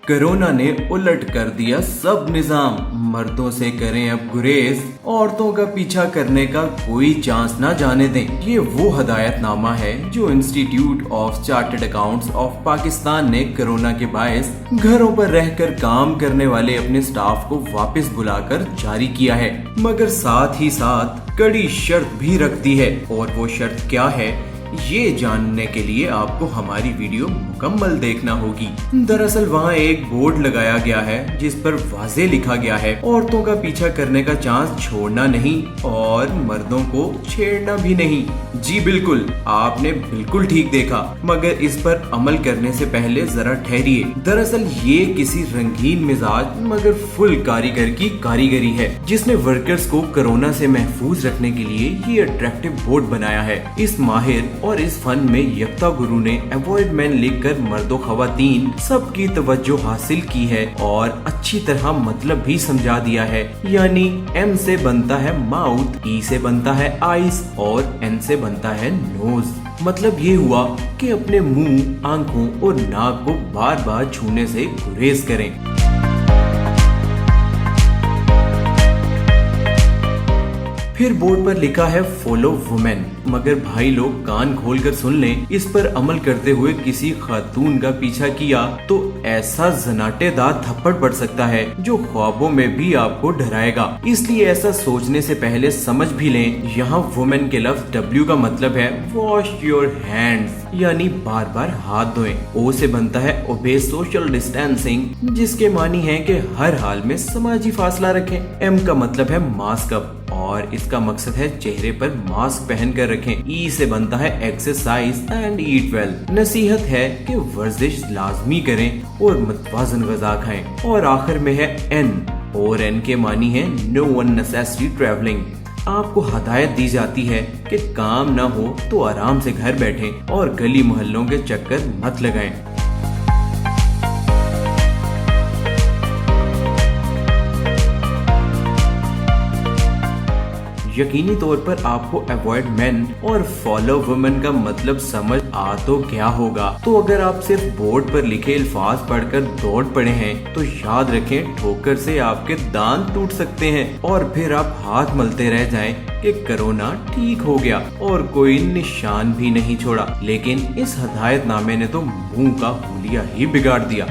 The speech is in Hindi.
कोरोना ने उलट कर दिया सब निजाम। मर्दों से करें अब गुरेज, औरतों का पीछा करने का कोई चांस ना जाने दें। ये वो हदायतनामा है जो institute of chartered accounts of Pakistan ने कोरोना के बायस घरों पर रहकर काम करने वाले अपने स्टाफ को वापस बुलाकर जारी किया है, मगर साथ ही साथ कड़ी शर्त भी रखती है। और वो शर्त क्या है, ये जानने के लिए आपको हमारी वीडियो मुकम्मल देखना होगी। दरअसल वहाँ एक बोर्ड लगाया गया है जिस पर वाजे लिखा गया है, औरतों का पीछा करने का चांस छोड़ना नहीं और मर्दों को छेड़ना भी नहीं। जी बिल्कुल, आपने बिल्कुल ठीक देखा, मगर इस पर अमल करने से पहले जरा ठहरिए। दरअसल ये किसी रंगीन मिजाज मगर फुल कारीगर की कारीगरी है जिसने वर्कर्स को कोरोना से महफूज रखने के लिए ये अट्रैक्टिव बोर्ड बनाया है। इस माहिर और इस फन में यक्ता गुरु ने अवॉइड मैन लिखकर मर्दों खवातीन सबकी तवज्जो हासिल की है और अच्छी तरह मतलब भी समझा दिया है। यानी एम से बनता है माउथ, ई से बनता है आईज और एन से बनता है नोज। मतलब ये हुआ कि अपने मुंह, आंखों और नाक को बार बार छूने से गुरेज करें। फिर बोर्ड पर लिखा है फॉलो वुमेन, मगर भाई लोग कान खोलकर सुन लें, इस पर अमल करते हुए किसी खातून का पीछा किया तो ऐसा जनाटेदार थप्पड़ पड़ सकता है जो ख्वाबों में भी आपको डराएगा। इसलिए ऐसा सोचने से पहले समझ भी लें, यहाँ वुमेन के लफ्ज W का मतलब है वॉश योर हैंड्स, यानी बार बार हाथ धोएं। O से बनता है ओबे सोशल डिस्टेंसिंग, जिसके मानी है कि हर हाल में समाजी फासला रखें। M का मतलब है मास्क अप और इसका मकसद है चेहरे पर मास्क पहन कर रखें। ई से बनता है एक्सरसाइज एंड ईट वेल, नसीहत है कि वर्जिश लाजमी करें और मतवाजन गज़ा खाएं। और आखिर में है एन, और एन के मानी है नो अननेसेसरी ट्रैवलिंग। आपको हदायत दी जाती है कि काम ना हो तो आराम से घर बैठें और गली मोहल्लों के चक्कर मत लगाएं। यकीनी तौर पर आपको अवॉइड मैन और फॉलो वुमेन का मतलब समझ आ तो गया होगा। तो अगर आप सिर्फ बोर्ड पर लिखे अल्फाज पढ़कर दौड़ पड़े हैं तो याद रखें, ठोकर से आपके दांत टूट सकते हैं और फिर आप हाथ मलते रह जाएं कि कोरोना ठीक हो गया और कोई निशान भी नहीं छोड़ा। लेकिन इस हदायतनामे ने तो मुंह का हुलिया ही बिगाड़ दिया।